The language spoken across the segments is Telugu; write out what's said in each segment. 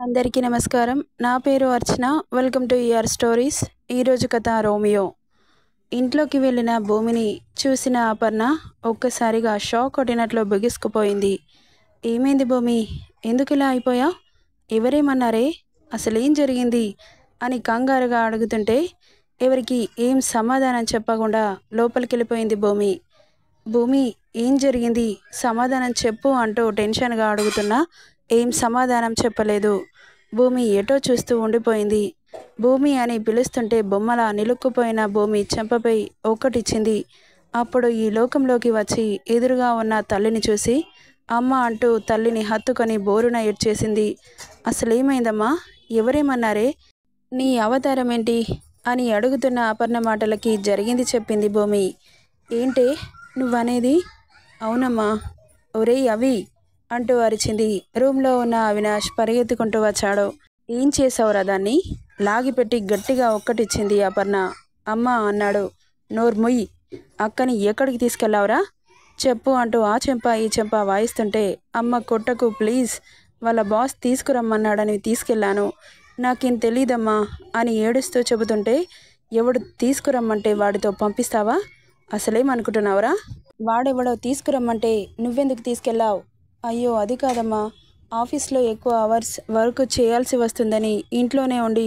అందరికీ నమస్కారం. నా పేరు Archana. Welcome to UR stories. ఈరోజు కథ రోమియో. ఇంట్లోకి వెళ్ళిన భూమిని చూసిన అపర్ణ ఒక్కసారిగా షాక్ కొట్టినట్లు బిగుసుకుపోయింది. ఏమైంది భూమి? ఎందుకు ఇలా అయిపోయావు? ఎవరేమన్నారే? అసలేం జరిగింది అని కంగారుగా అడుగుతుంటే ఎవరికి ఏం సమాధానం చెప్పకుండా లోపలికి వెళ్ళిపోయింది భూమి. భూమి, ఏం జరిగింది? సమాధానం చెప్పు అంటూ టెన్షన్గా అడుగుతున్నా ఏం సమాధానం చెప్పలేదు. భూమి ఎటో చూస్తూ ఉండిపోయింది. భూమి అని పిలుస్తుంటే బొమ్మలా నిలుక్కుపోయిన భూమి చెంపపై ఒక్కటిచ్చింది. అప్పుడు ఈ లోకంలోకి వచ్చి ఎదురుగా ఉన్న తల్లిని చూసి అమ్మ అంటూ తల్లిని హత్తుకొని బోరున ఏడ్చేసింది. అసలేమైందమ్మా? ఎవరేమన్నారే? నీ అవతారం ఏంటి అని అడుగుతున్న అపర్ణ మాటలకి జరిగింది చెప్పింది భూమి. ఏంటే నువ్వనేది? అవునమ్మా. ఒరేయ్ అవి అంటూ అరిచింది. రూమ్లో ఉన్న అవినాష్ పరిగెత్తుకుంటూ వచ్చాడు. ఏం చేసావురా దాన్ని? లాగిపెట్టి గట్టిగా ఒక్కటిచ్చింది అపర్ణ. అమ్మ అన్నాడు. నోర్ముయ్. అక్కని ఎక్కడికి తీసుకెళ్ళావురా? చెప్పు అంటూ ఆ చెంప ఈ చెంప వాయిస్తుంటే అమ్మ కొట్టకు ప్లీజ్, వాళ్ళ బాస్ తీసుకురమ్మన్నాడని తీసుకెళ్ళాను, నాకేం తెలీదమ్మా అని ఏడుస్తూ చెబుతుంటే ఎవడు తీసుకురమ్మంటే వాడితో పంపిస్తావా? అసలేమనుకుంటున్నావురా? వాడెవడో తీసుకురమ్మంటే నువ్వెందుకు తీసుకెళ్ళావు? అయ్యో అది కాదమ్మా, ఆఫీస్లో ఎక్కువ అవర్స్ వర్క్ చేయాల్సి వస్తుందని ఇంట్లోనే ఉండి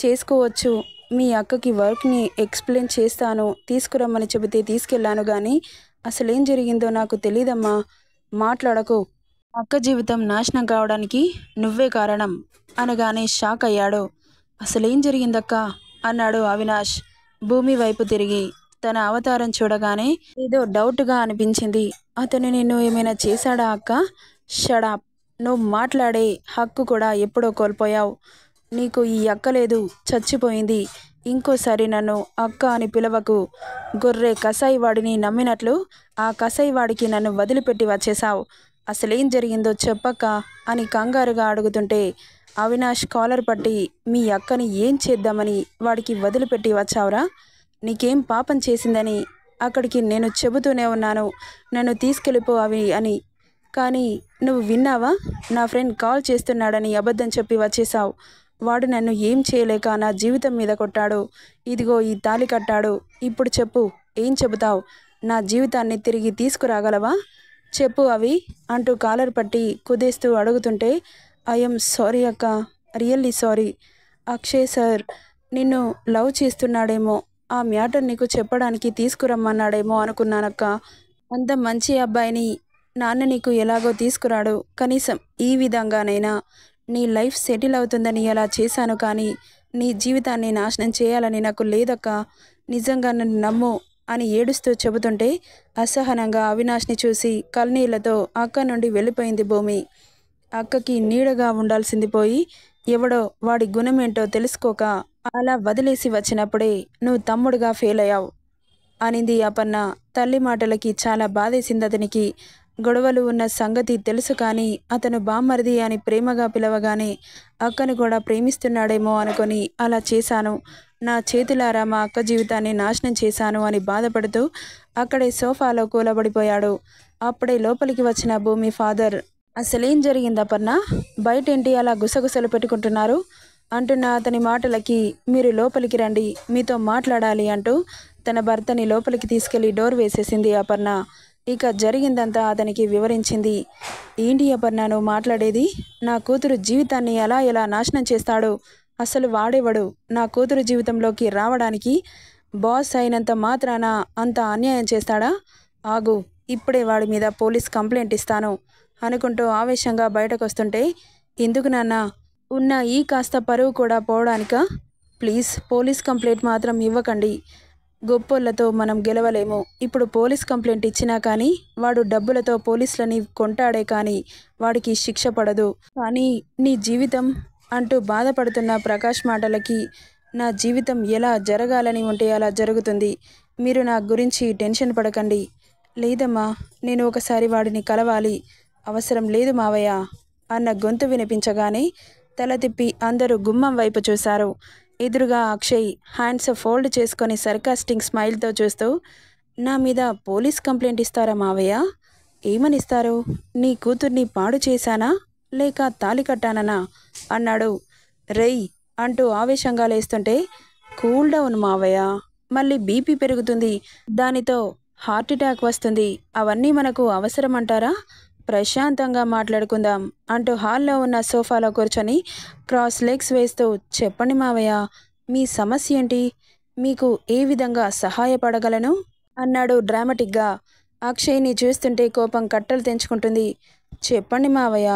చేసుకోవచ్చు, మీ అక్కకి వర్క్ని ఎక్స్ప్లెయిన్ చేస్తాను తీసుకురమ్మని చెబితే తీసుకెళ్ళాను, కానీ అసలేం జరిగిందో నాకు తెలీదమ్మా, మాట్లాడకు. అక్క జీవితం నాశనం కావడానికి నువ్వే కారణం అనగానే షాక్ అయ్యాడు. అసలేం జరిగిందక్క అన్నాడు అవినాష్ భూమి వైపు తిరిగి. తన అవతారం చూడగానే ఏదో డౌట్గా అనిపించింది. అతను నిన్ను ఏమైనా చేశాడా అక్క? షడాప్. నువ్వు మాట్లాడే హక్కు కూడా ఎప్పుడో కోల్పోయావు. నీకు ఈ అక్క లేదు, చచ్చిపోయింది. ఇంకోసారి నన్ను అక్క అని పిలవకు. గొర్రె కసాయివాడిని నమ్మినట్లు ఆ కసాయివాడికి నన్ను వదిలిపెట్టి వచ్చేశావు. అసలేం జరిగిందో చెప్పక్క అని కంగారుగా అడుగుతుంటే అవినాష్ కాలర్ పట్టి మీ అక్కని ఏం చేద్దామని వాడికి వదిలిపెట్టి వచ్చావురా? నీకేం పాపం చేసిందని అక్కడికి నేను చెబుతూనే ఉన్నాను, నన్ను తీసుకెళ్ళిపో అవి అని. కానీ నువ్వు విన్నావా? నా ఫ్రెండ్ కాల్ చేస్తున్నాడని అబద్ధం చెప్పి వచ్చేసావు. వాడు నన్ను ఏం చేయలేక నా జీవితం మీద కొట్టాడు. ఇదిగో ఈ తాళి కట్టాడు. ఇప్పుడు చెప్పు, ఏం చెబుతావు? నా జీవితాన్ని తిరిగి తీసుకురాగలవా? చెప్పు అవి అంటూ కాలర్ పట్టి కుదేస్తూ అడుగుతుంటే ఐఎమ్ సారీ అక్క, రియల్లీ సారీ. అక్షయ్ సార్ నిన్ను లవ్ చేస్తున్నాడేమో, ఆ మ్యాటర్ నీకు చెప్పడానికి తీసుకురమ్మన్నాడేమో అనుకున్నానక్క. అంత మంచి అబ్బాయిని నాన్న నీకు ఎలాగో తీసుకురాడు, కనీసం ఈ విధంగానైనా నీ లైఫ్ సెటిల్ అవుతుందని అలా చేశాను, కానీ నీ జీవితాన్ని నాశనం చేయాలని నాకు లేదక్క, నిజంగా నన్ను నమ్ము అని ఏడుస్తూ చెబుతుంటే అసహనంగా అవినాష్ని చూసి కన్నీళ్లతో అక్క నుండి వెళ్ళిపోయింది భూమి. అక్కకి నీడగా ఉండాల్సింది పోయి ఎవడో వాడి గుణమేంటో తెలుసుకోక అలా వదిలేసి వచ్చినప్పుడే నువ్వు తమ్ముడుగా ఫెయిల్ అయ్యావు అనింది అపర్ణ. తల్లి మాటలకి చాలా బాధేసింది అతనికి. గొడవలు ఉన్న సంగతి తెలుసు, కానీ అతను బామ్మరిది అని ప్రేమగా పిలవగానే అక్కను కూడా ప్రేమిస్తున్నాడేమో అనుకొని అలా చేశాను, నా చేతులారా మా అక్క జీవితాన్ని నాశనం చేశాను అని బాధపడుతూ అక్కడే సోఫాలో కూలబడిపోయాడు. అప్పుడే లోపలికి వచ్చిన భూమి ఫాదర్, అసలేం జరిగింది అపర్ణ? బయటేంటి అలా గుసగుసలు పెట్టుకుంటున్నారు అంటున్న అతని మాటలకి మీరు లోపలికి రండి, మీతో మాట్లాడాలి అంటూ తన భర్తని లోపలికి తీసుకెళ్లి డోర్ వేసేసింది అపర్ణ. ఇక జరిగిందంతా అతనికి వివరించింది. ఏంటి అపర్ణ నువ్వు మాట్లాడేది? నా కూతురు జీవితాన్ని ఎలా నాశనం చేస్తాడు? అసలు వాడేవాడు నా కూతురు జీవితంలోకి రావడానికి? బాస్ అయినంత మాత్రాన అంత అన్యాయం చేస్తాడా? ఆగు, ఇప్పుడే వాడి మీద పోలీస్ కంప్లైంట్ ఇస్తాను అనుకుంటూ ఆవేశంగా బయటకు వస్తుంటే ఎందుకు నాన్న? ఉన్న ఈ కాస్త పరువు కూడా పోవడానికా? ప్లీజ్ పోలీస్ కంప్లైంట్ మాత్రం ఇవ్వకండి. గొప్పోళ్లతో మనం గెలవలేము. ఇప్పుడు పోలీస్ కంప్లైంట్ ఇచ్చినా కానీ వాడు డబ్బులతో పోలీసులని కొంటాడే కానీ వాడికి శిక్ష పడదు. కానీ నీ జీవితం అంటూ బాధపడుతున్న ప్రకాష్ మాటలకి నా జీవితం ఎలా జరగాలని ఉంటే అలా జరుగుతుంది. మీరు నా గురించి టెన్షన్ పడకండి. లేదమ్మా, నేను ఒకసారి వాడిని కలవాలి. అవసరం లేదు మావయ్య అన్న గొంతు వినిపించగానే తల తిప్పి అందరూ గుమ్మం వైపు చూశారు. ఎదురుగా అక్షయ్ హ్యాండ్స్ ఫోల్డ్ చేసుకొని సర్కాస్టింగ్ స్మైల్తో చూస్తూ, నా మీద పోలీస్ కంప్లైంట్ ఇస్తారా మావయ్య? ఏమనిస్తారు? నీ కూతుర్ని పాడు చేశానా లేక తాళి కట్టాననా అన్నాడు. రేయ్ అంటూ ఆవేశంగా లేస్తుంటే, కూల్ డౌన్ మావయ్య, మళ్ళీ బీపీ పెరుగుతుంది, దానితో హార్ట్ అటాక్ వస్తుంది, అవన్నీ మనకు అవసరమంటారా? ప్రశాంతంగా మాట్లాడుకుందాం అంటూ హాల్లో ఉన్న సోఫాలో కూర్చొని క్రాస్ లెగ్స్ వేస్తూ, చెప్పండి మావయ్య, మీ సమస్య ఏంటి? మీకు ఏ విధంగా సహాయపడగలను అన్నాడు డ్రామాటిక్గా. అక్షయ్ని చూస్తుంటే కోపం కట్టలు తెంచుకుంటుంది. చెప్పండి మావయ్య,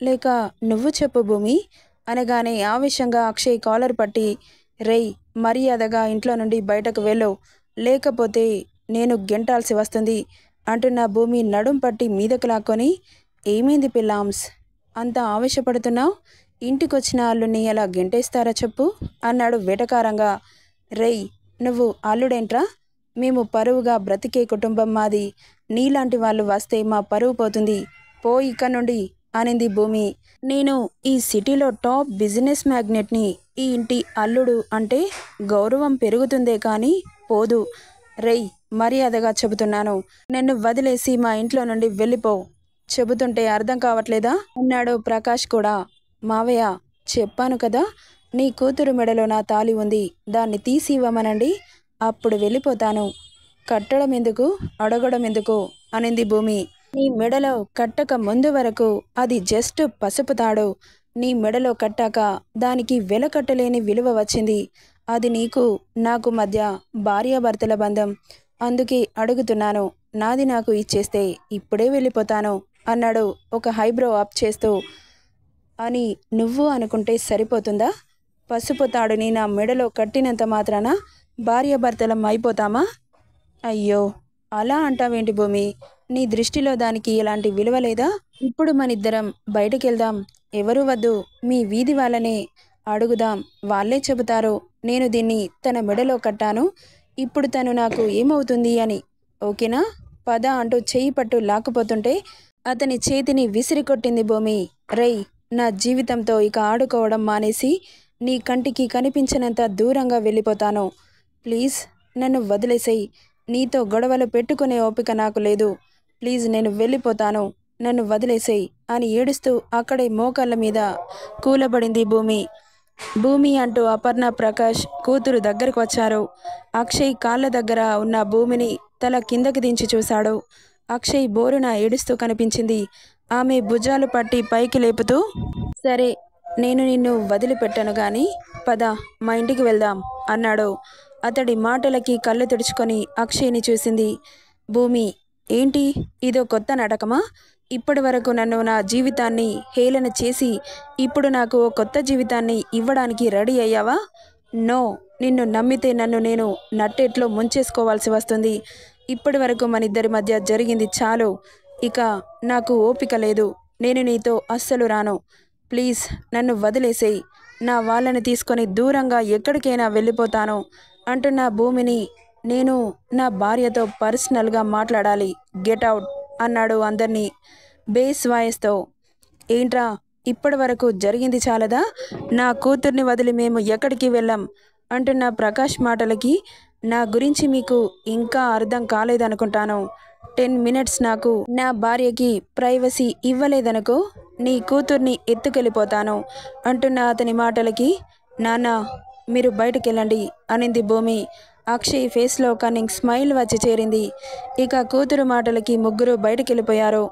లేక నువ్వు చెప్పు భూమి అనగానే ఆవేశంగా అక్షయ్ కాలర్ పట్టి, రేయ్ మర్యాదగా ఇంట్లో నుండి బయటకు వెళ్ళు, లేకపోతే నేను గెంటాల్సి వస్తుంది అంటున్న భూమి నడుం పట్టి మీదకు లాక్కొని, ఏమైంది పిల్లాంస్, అంత ఆవేశపడుతున్నావు? ఇంటికొచ్చిన అల్లుని ఎలా గెంటేస్తారా చెప్పు అన్నాడు వెటకారంగా. రేయ్ నువ్వు అల్లుడేంట్రా? మేము పరువుగా బ్రతికే కుటుంబం మాది, నీలాంటి వాళ్ళు వస్తే మా పరువు పోతుంది, పో ఇక్కడ నుండి అనింది భూమి. నేను ఈ సిటీలో టాప్ బిజినెస్ మ్యాగ్నెట్ని, ఈ ఇంటి అల్లుడు అంటే గౌరవం పెరుగుతుందే కానీ పోదు. రేయ్ మర్యాదగా చెబుతున్నాను, నన్ను వదిలేసి మా ఇంట్లో నుండి వెళ్ళిపో, చెబుతుంటే అర్థం కావట్లేదా అన్నాడు ప్రకాష్ కూడా. మావయ్య చెప్పాను కదా, నీ కూతురు మెడలో నా తాళి ఉంది, దాన్ని తీసి ఇవ్వమనండి, అప్పుడు వెళ్ళిపోతాను. కట్టడం ఎందుకు, అడగడం ఎందుకు అనింది భూమి. నీ మెడలో కట్టక ముందు వరకు అది జస్ట్ పసుపు తాడు, నీ మెడలో కట్టాక దానికి వెలకట్టలేని విలువ వచ్చింది. అది నీకు నాకు మధ్య భార్యాభర్తల బంధం, అందుకే అడుగుతున్నాను, నాది నాకు ఇచ్చేస్తే ఇప్పుడే వెళ్ళిపోతాను అన్నాడు ఒక హైబ్రో అప్ చేస్తూ. అని నువ్వు అనుకుంటే సరిపోతుందా? పసుపు తాడుని నా మెడలో కట్టినంత మాత్రాన భార్యాభర్తలం అయిపోతామా? అయ్యో అలా అంటావేంటి భూమి, నీ దృష్టిలో దానికి ఎలాంటి విలువ లేదా? ఇప్పుడు మనిద్దరం బయటకెళ్దాం, ఎవరు వద్దు, మీ వీధి వాళ్ళనే అడుగుదాం, వాళ్ళే చెబుతారు నేను దీన్ని తన మెడలో కట్టాను, ఇప్పుడు తను నాకు ఏమవుతుంది అని. ఓకేనా? పద అంటూ చెయ్యి పట్టు లాక్కుపోతుంటే అతని చేతిని విసిరి కొట్టింది భూమి. రేయ్ నా జీవితంతో ఇక ఆడుకోవడం మానేసి నీ కంటికి కనిపించినంత దూరంగా వెళ్ళిపోతాను, ప్లీజ్ నన్ను వదిలేసేయి, నీతో గొడవలు పెట్టుకునే ఓపిక నాకు లేదు, ప్లీజ్ నేను వెళ్ళిపోతాను, నన్ను వదిలేసేయి అని ఏడుస్తూ అక్కడే మోకాళ్ళ మీద కూలబడింది భూమి. భూమి అంటూ అపర్ణ ప్రకాష్ కూతురు దగ్గరకు వచ్చారు. అక్షయ్ కాళ్ళ దగ్గర ఉన్న భూమిని తల కిందకి దించి చూశాడు. అక్షయ్ బోరున ఏడుస్తూ కనిపించింది. ఆమె భుజాలు పట్టి పైకి లేపుతూ, సరే నేను నిన్ను వదిలిపెట్టను గాని పద మా ఇంటికి వెళ్దాం అన్నాడు. అతడి మాటలకి కళ్ళు తుడుచుకొని అక్షయ్ని చూసింది. భూమి, ఏంటి ఇదో కొత్త నాటకమా? ఇప్పటి వరకు నన్ను నా జీవితాన్ని హేళన చేసి ఇప్పుడు నాకు ఓ కొత్త జీవితాన్ని ఇవ్వడానికి రెడీ అయ్యావా? నో, నిన్ను నమ్మితే నన్ను నేను నట్టేట్లో ముంచేసుకోవాల్సి వస్తుంది. ఇప్పటి వరకు మన ఇద్దరి మధ్య జరిగింది చాలు, ఇక నాకు ఓపిక లేదు, నేను నీతో అస్సలు రాను, ప్లీజ్ నన్ను వదిలేసేయి, నా వాళ్ళని తీసుకొని దూరంగా ఎక్కడికైనా వెళ్ళిపోతాను అంటున్న భూమిని నేను నా భార్యతో పర్సనల్గా మాట్లాడాలి, గెట్ అవుట్ అన్నాడు అందరినీ బేస్ వాయిస్తో. ఏంట్రా ఇప్పటి వరకు జరిగింది చాలదా? నా కూతుర్ని వదిలి మేము ఎక్కడికి వెళ్ళాం అంటున్న ప్రకాష్ మాటలకి నా గురించి మీకు ఇంకా అర్థం కాలేదనుకుంటాను. 10 మినిట్స్ నాకు నా భార్యకి ప్రైవసీ ఇవ్వలేదనుకో, నీ కూతుర్ని ఎత్తుకెళ్ళిపోతాను అంటున్న అతని మాటలకి, నాన్న మీరు బయటకెళ్ళండి అనింది భూమి. అక్షయ్ ఫేస్లో కన్నింగ్ స్మైల్ వచ్చి చేరింది. ఇక కూతురు మాటలకి ముగ్గురు బయటకెళ్ళిపోయారు.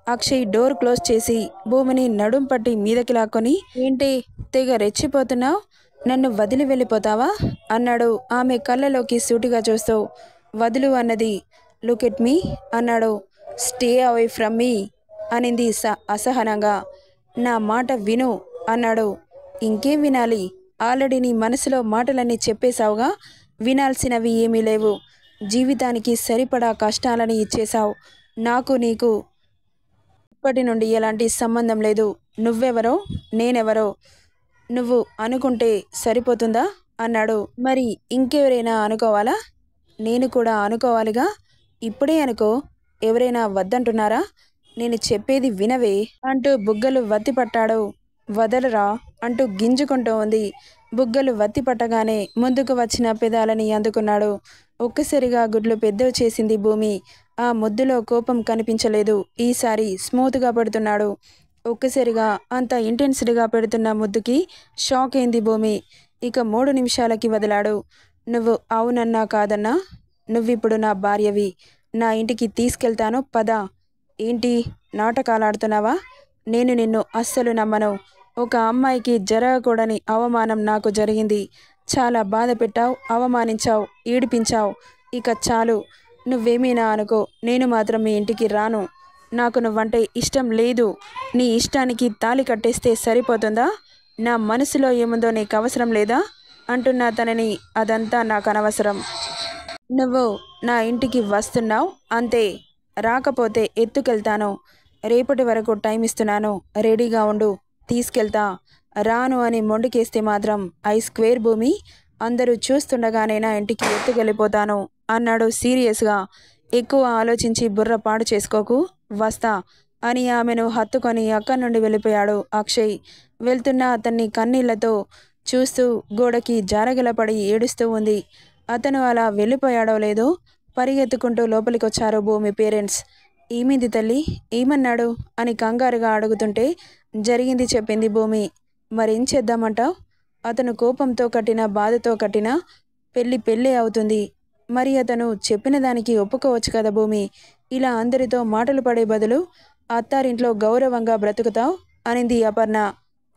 అక్షయ్ డోర్ క్లోజ్ చేసి భూమిని నడుం పట్టి మీదకి లాక్కొని, ఏంటి తెగ రెచ్చిపోతున్నావు, నన్ను వదిలి వెళ్ళిపోతావా అన్నాడు ఆమె కళ్ళలోకి సూటిగా చూస్తూ. వదులు అన్నది. లుక్ ఎట్ మీ అన్నాడు. స్టే అవే ఫ్రమ్ మీ అనింది అసహనంగా. నా మాట విను అన్నాడు. ఇంకేం వినాలి, ఆల్రెడీ నీ మనసులో మాటలన్నీ చెప్పేశావుగా, వినాల్సినవి ఏమీ లేవు, జీవితానికి సరిపడా కష్టాలని ఇచ్చేశావు, నాకు నీకు ఇప్పటి నుండి ఎలాంటి సంబంధం లేదు, నువ్వెవరో నేనెవరో నువ్వు అనుకుంటే సరిపోతుందా అన్నాడు. మరి ఇంకెవరైనా అనుకోవాలా? నేను కూడా అనుకోవాలిగా, ఇప్పుడే అనుకో, ఎవరైనా వద్దంటున్నారా? నేను చెప్పేది వినవే అంటూ బుగ్గలు వత్తి పట్టాడు. వదలరా అంటూ గింజుకుంటూ ఉంది. బుగ్గలు వత్తి పట్టగానే ముందుకు వచ్చిన పెదాలని అందుకున్నాడు. ఒక్కసారిగా గుడ్లు పెద్దవి చేసింది భూమి. ఆ ముద్దులో కోపం కనిపించలేదు, ఈసారి స్మూత్గా పడుతున్నాడు. ఒక్కసారిగా అంత ఇంటెన్స్డ్గా పెడుతున్న ముద్దుకి షాక్ అయింది భూమి. ఇక 3 నిమిషాలకి వదిలాడు. నువ్వు అవునన్నా కాదన్నా నువ్విప్పుడు నా భార్యవి. నా ఇంటికి తీసుకెళ్తాను పద. ఏంటి నాటకాలాడుతున్నావా? నేను నిన్ను అస్సలు నమ్మను. ఒక అమ్మాయికి జరగకూడని అవమానం నాకు జరిగింది. చాలా బాధ పెట్టావు, అవమానించావు, ఏడిపించావు. ఇక చాలు. నువ్వేమైనా అనుకో, నేను మాత్రం మీ ఇంటికి రాను. నాకు నువ్వంటే ఇష్టం లేదు. నీ ఇష్టానికి తాళి కట్టేస్తే సరిపోతుందా? నా మనసులో ఏముందో నీకు అవసరం లేదా అంటున్నా తనని. అదంతా నాకు అనవసరం. నువ్వు నా ఇంటికి వస్తున్నావు అంతే. రాకపోతే ఎత్తుకెళ్తాను. రేపటి వరకు టైం ఇస్తున్నాను, రెడీగా ఉండు, తీసుకెళ్తా. రాను అని మొండికేస్తే మాత్రం ఐ స్క్వేర్ భూమి. అందరూ చూస్తుండగానే నా ఇంటికి ఎత్తుకెళ్ళిపోతాను అన్నాడు సీరియస్గా. ఎక్కువ ఆలోచించి బుర్ర పాడు చేసుకోకు, వస్తా అని ఆమెను హత్తుకొని అక్కడి నుండి వెళ్ళిపోయాడు అక్షయ్. వెళ్తున్న అతన్ని కన్నీళ్లతో చూస్తూ గోడకి జారగలపడి ఏడుస్తూ ఉంది. అతను అలా వెళ్ళిపోయాడో లేదో పరిగెత్తుకుంటూ లోపలికొచ్చారు భూమి పేరెంట్స్. ఏమింది తల్లి, ఏమన్నాడు అని కంగారుగా అడుగుతుంటే జరిగింది చెప్పింది భూమి. మరేం చేద్దామంటావు? అతను కోపంతో కట్టిన బాధతో కట్టిన పెళ్ళే అవుతుంది. మరి అతను చెప్పిన దానికి ఒప్పుకోవచ్చు కదా భూమి. ఇలా అందరితో మాటలు పడే బదులు అత్తారింట్లో గౌరవంగా బ్రతుకుతావు అనింది అపర్ణ.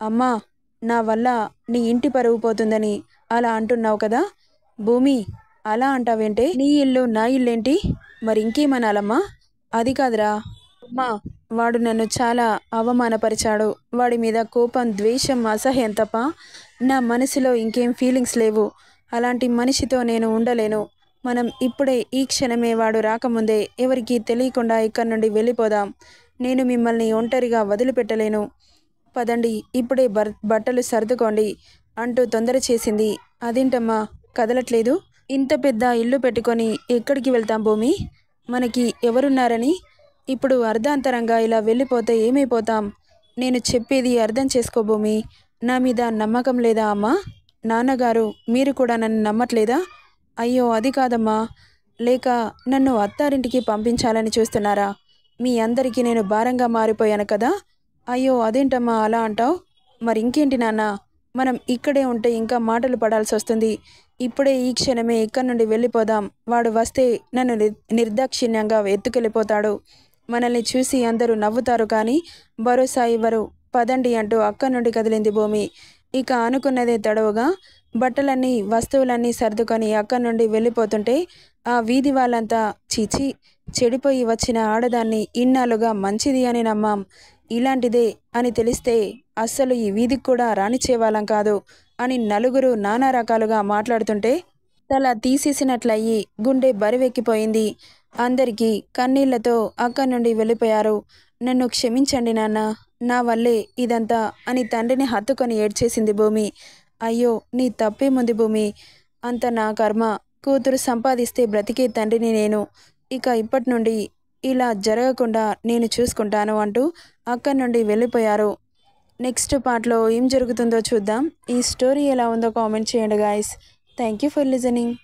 అమ్మా, నా వల్ల నీ ఇంటి పరువు పోతుందని అలా అంటున్నావు కదా భూమి. అలా అంటావేంటే? నీ ఇల్లు నా ఇల్లేంటి? మరి ఇంకేమనాలమ్మా? అది కాదురా అమ్మా, వాడు నన్ను చాలా అవమానపరిచాడు. వాడి మీద కోపం, ద్వేషం, అసహ్యం తప్ప నా మనసులో ఇంకేం ఫీలింగ్స్ లేవు. అలాంటి మనిషితో నేను ఉండలేను. మనం ఇప్పుడే ఈ క్షణమే వాడు రాకముందే ఎవరికీ తెలియకుండా ఇక్కడి నుండి వెళ్ళిపోదాం. నేను మిమ్మల్ని ఒంటరిగా వదిలిపెట్టలేను. పదండి, ఇప్పుడే బట్టలు సర్దుకోండి అంటూ తొందర చేసింది. అదేంటమ్మా కదలట్లేదు? ఇంత పెద్ద ఇల్లు పెట్టుకొని ఎక్కడికి వెళ్తాం భూమి? మనకి ఎవరున్నారని? ఇప్పుడు అర్ధాంతరంగా ఇలా వెళ్ళిపోతే ఏమైపోతాం? నేను చెప్పేది అర్థం చేసుకో భూమి. నా మీద నమ్మకం లేదా అమ్మా? నాన్నగారు మీరు కూడా నన్ను నమ్మట్లేదా? అయ్యో అది కాదమ్మా. లేక నన్ను అత్తారింటికి పంపించాలని చూస్తున్నారా? మీ అందరికీ నేను భారంగా మారిపోయాను కదా. అయ్యో అదేంటమ్మా అలా అంటావు? మరి ఇంకేంటి నాన్న, మనం ఇక్కడే ఉంటే ఇంకా మాటలు పడాల్సి వస్తుంది. ఇప్పుడే ఈ క్షణమే ఇక్కడి నుండి వెళ్ళిపోదాం. వాడు వస్తే నన్ను నిర్దాక్షిణ్యంగా ఎత్తుకెళ్ళిపోతాడు. మనల్ని చూసి అందరూ నవ్వుతారు కానీ భరోసా ఇవ్వరు. పదండి అంటూ అక్కడి నుండి కదిలింది భూమి. ఇక అనుకున్నదే తడవుగా బట్టలన్నీ వస్తువులన్నీ సర్దుకొని అక్కడి నుండి వెళ్ళిపోతుంటే ఆ వీధి వాళ్ళంతా చీచి, చెడిపోయి వచ్చిన ఆడదాన్ని ఇన్నాళ్ళుగా మంచిది అని నమ్మాం, ఇలాంటిదే అని తెలిస్తే అస్సలు ఈ వీధికి కూడా రానిచ్చేవాళ్ళం కాదు అని నలుగురు నానా రకాలుగా మాట్లాడుతుంటే తల తీసేసినట్లయి గుండె బరువెక్కిపోయింది. అందరికీ కన్నీళ్లతో అక్కడి నుండి వెళ్ళిపోయారు. నన్ను క్షమించండి నాన్న, నా వల్లే ఇదంతా అని తండ్రిని హత్తుకొని ఏడ్చేసింది భూమి. అయ్యో నీ తప్పేముంది భూమి, అంత నా కర్మ. కూతురు సంపాదిస్తే బ్రతికే తండ్రిని నేను. ఇక ఇప్పటి నుండి ఇలా జరగకుండా నేను చూసుకుంటాను అంటూ అక్కడి నుండి వెళ్ళిపోయారు. నెక్స్ట్ పార్ట్లో ఏం జరుగుతుందో చూద్దాం. ఈ స్టోరీ ఎలా ఉందో కామెంట్ చేయండి guys. Thank you for listening.